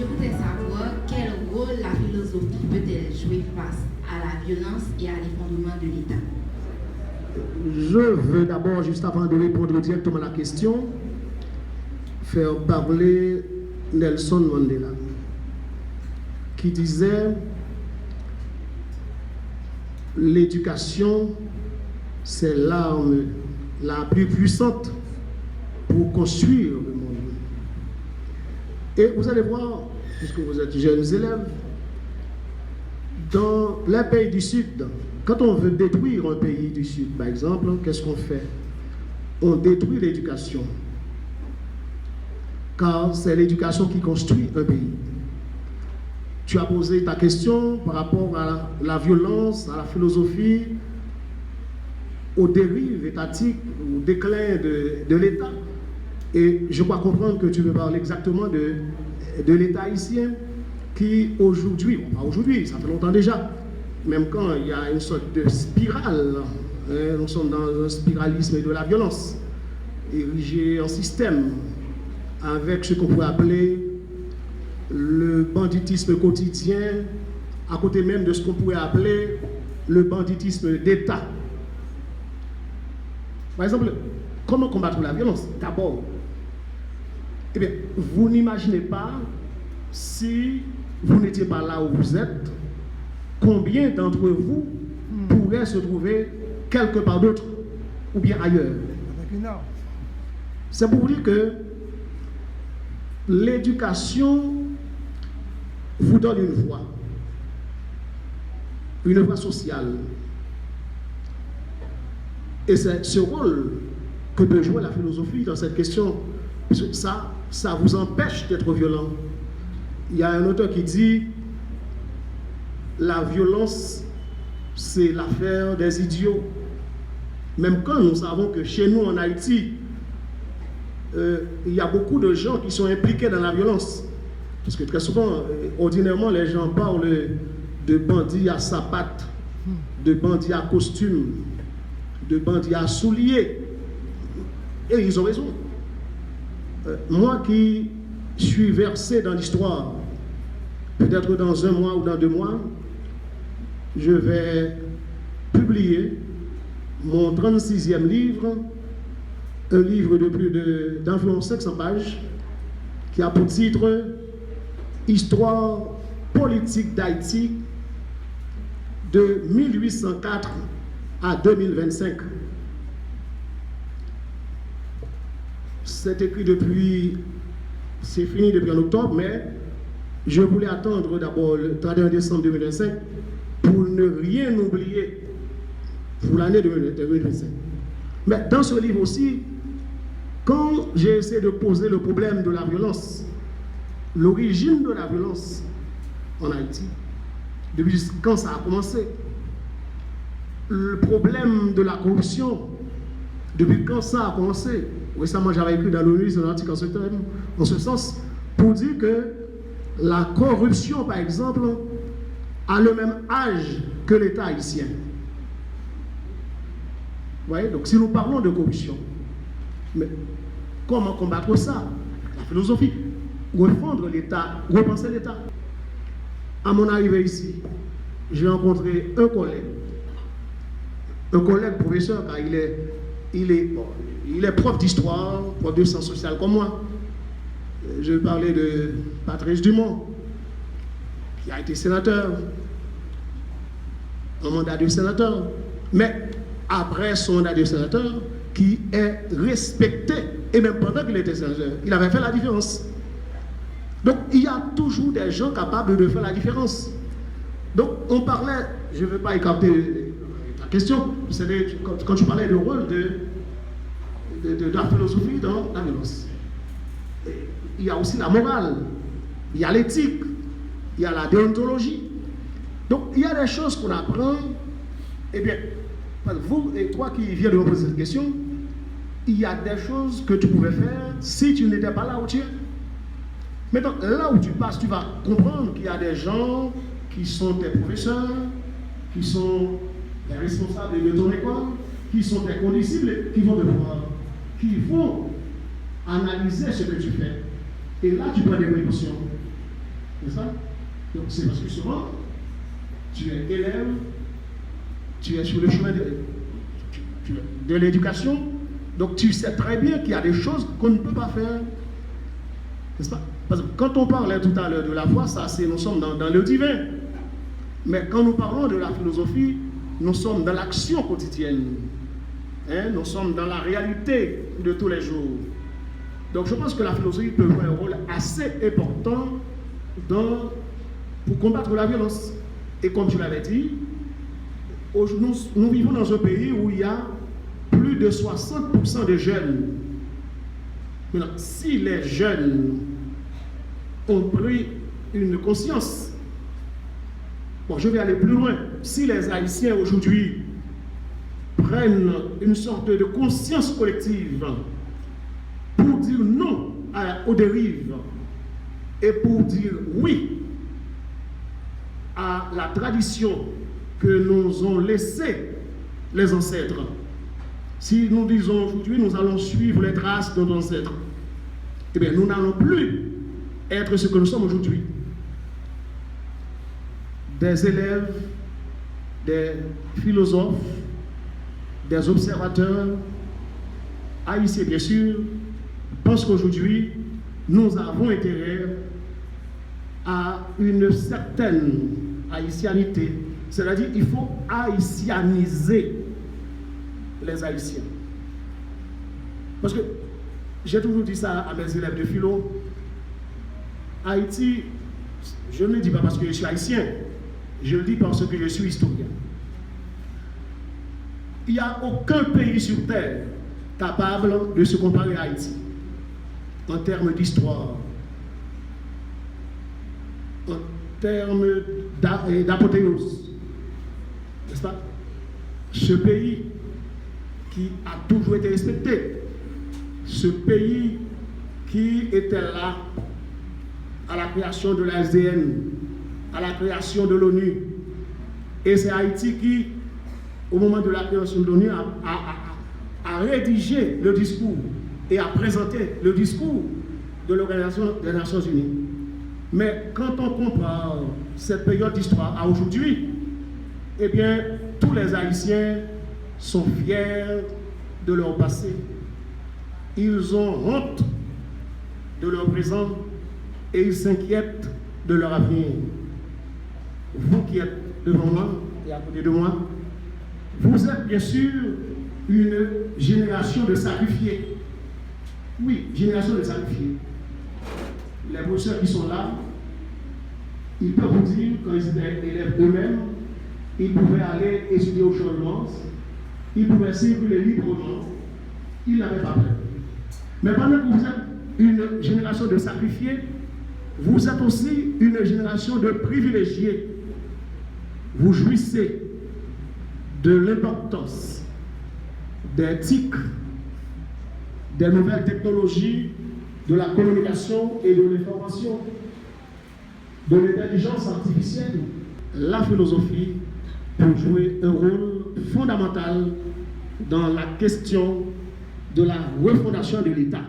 Je voudrais savoir quel rôle la philosophie peut-elle jouer face à la violence et à l'effondrement de l'État. Je veux d'abord, juste avant de répondre directement à la question, faire parler Nelson Mandela, qui disait « L'éducation, c'est l'arme la plus puissante pour construire le monde. » Et vous allez voir, puisque vous êtes jeunes élèves, dans les pays du Sud, quand on veut détruire un pays du Sud, par exemple, qu'est-ce qu'on fait? On détruit l'éducation. Car c'est l'éducation qui construit un pays. Tu as posé ta question par rapport à la violence, à la philosophie, aux dérives étatiques, au déclin de l'État. Et je crois comprendre que tu veux parler exactement de l'État haïtien qui aujourd'hui, pas aujourd'hui, ça fait longtemps déjà, même quand il y a une sorte de spirale, nous sommes dans un spiralisme de la violence, érigé en système, avec ce qu'on pourrait appeler le banditisme quotidien, à côté même de ce qu'on pourrait appeler le banditisme d'État. Par exemple, comment combattre la violence? D'abord, eh bien, vous n'imaginez pas, si vous n'étiez pas là où vous êtes, combien d'entre vous pourraient se trouver quelque part d'autre ou bien ailleurs. C'est pour vous dire que l'éducation vous donne une voie sociale. Et c'est ce rôle que peut jouer la philosophie dans cette question. Parce que ça vous empêche d'être violent. Il y a un auteur qui dit la violence, c'est l'affaire des idiots. Même quand nous savons que chez nous en Haïti, il y a beaucoup de gens qui sont impliqués dans la violence. Parce que très souvent, ordinairement, les gens parlent de bandits à sapates, de bandits à costume, de bandits à souliers. Et ils ont raison. Moi qui suis versé dans l'histoire, peut-être dans 1 mois ou dans 2 mois, je vais publier mon 36e livre, un livre de plus d'environ 500 pages, qui a pour titre « Histoire politique d'Haïti de 1804 à 2025 ». C'est écrit c'est fini depuis en octobre, mais je voulais attendre d'abord le 31 décembre 2025 pour ne rien oublier pour l'année 2025. Mais dans ce livre aussi, quand j'ai essayé de poser le problème de la violence, l'origine de la violence en Haïti, depuis quand ça a commencé, le problème de la corruption, depuis quand ça a commencé. Récemment, j'avais écrit dans l'ONU un article en ce sens, pour dire que la corruption, par exemple, a le même âge que l'État haïtien. Vous voyez, donc si nous parlons de corruption, mais comment combattre ça? La philosophie, refondre l'État, repenser l'État. À mon arrivée ici, j'ai rencontré un collègue professeur, car il est prof d'histoire, prof de sciences sociales comme moi. Je parlais de Patrice Dumont, qui a été sénateur, un mandat de sénateur, mais après son mandat de sénateur, qui est respecté, et même pendant qu'il était sénateur, il avait fait la différence. Donc il y a toujours des gens capables de faire la différence. Donc on parlait, je ne veux pas écarter ta question, quand tu parlais du rôle de la philosophie dans la violence. Il y a aussi la morale, il y a l'éthique, il y a la déontologie. Donc il y a des choses qu'on apprend. Eh bien, vous et toi qui viens de me poser cette question, il y a des choses que tu pouvais faire si tu n'étais pas là où tu es. Maintenant, là où tu passes, tu vas comprendre qu'il y a des gens qui sont tes professeurs, qui sont les responsables de ton école, qui sont tes condisciples, qui vont analyser ce que tu fais. Et là, tu prends des précautions. C'est ça? Donc c'est parce que souvent, tu es élève, tu es sur le chemin de l'éducation, donc tu sais très bien qu'il y a des choses qu'on ne peut pas faire. N'est-ce pas? Parce que quand on parlait tout à l'heure de la foi, ça c'est nous sommes dans le divin. Mais quand nous parlons de la philosophie, nous sommes dans l'action quotidienne. Hein? Nous sommes dans la réalité de tous les jours. Donc je pense que la philosophie peut jouer un rôle assez important pour combattre la violence. Et comme tu l'avais dit, nous vivons dans un pays où il y a plus de 60% de jeunes. Maintenant, si les jeunes ont pris une conscience, bon, je vais aller plus loin, si les Haïtiens aujourd'hui prennent une sorte de conscience collective pour dire non aux dérives et pour dire oui à la tradition que nous ont laissée les ancêtres. Si nous disons aujourd'hui, nous allons suivre les traces de nos ancêtres, eh bien, nous n'allons plus être ce que nous sommes aujourd'hui. Des élèves, des philosophes, des observateurs, haïtiens bien sûr, pensent qu'aujourd'hui, nous avons intérêt à une certaine haïtianité. C'est-à-dire qu'il faut haïtianiser les Haïtiens. Parce que j'ai toujours dit ça à mes élèves de philo. Haïti, je ne le dis pas parce que je suis haïtien, je le dis parce que je suis historien. Il n'y a aucun pays sur terre capable de se comparer à Haïti en termes d'histoire, en termes d'apothéose. N'est-ce pas? Ce pays qui a toujours été respecté, ce pays qui était là à la création de la SDN, à la création de l'ONU. Et c'est Haïti qui, au moment de la création de l'ONU, a rédigé le discours et a présenté le discours de l'Organisation des Nations Unies. Mais quand on compare cette période d'histoire à aujourd'hui, eh bien, tous les Haïtiens sont fiers de leur passé. Ils ont honte de leur présent et ils s'inquiètent de leur avenir. Vous qui êtes devant moi et à côté de moi, vous êtes bien sûr une génération de sacrifiés. Oui, génération de sacrifiés. Les professeurs qui sont là, ils peuvent vous dire, quand ils étaient élèves eux-mêmes, ils pouvaient aller étudier au changement, ils pouvaient circuler librement, ils n'avaient pas peur. Mais pendant que vous êtes une génération de sacrifiés, vous êtes aussi une génération de privilégiés. Vous jouissez de l'importance des TIC, des nouvelles technologies, de la communication et de l'information, de l'intelligence artificielle. La philosophie peut jouer un rôle fondamental dans la question de la refondation de l'État.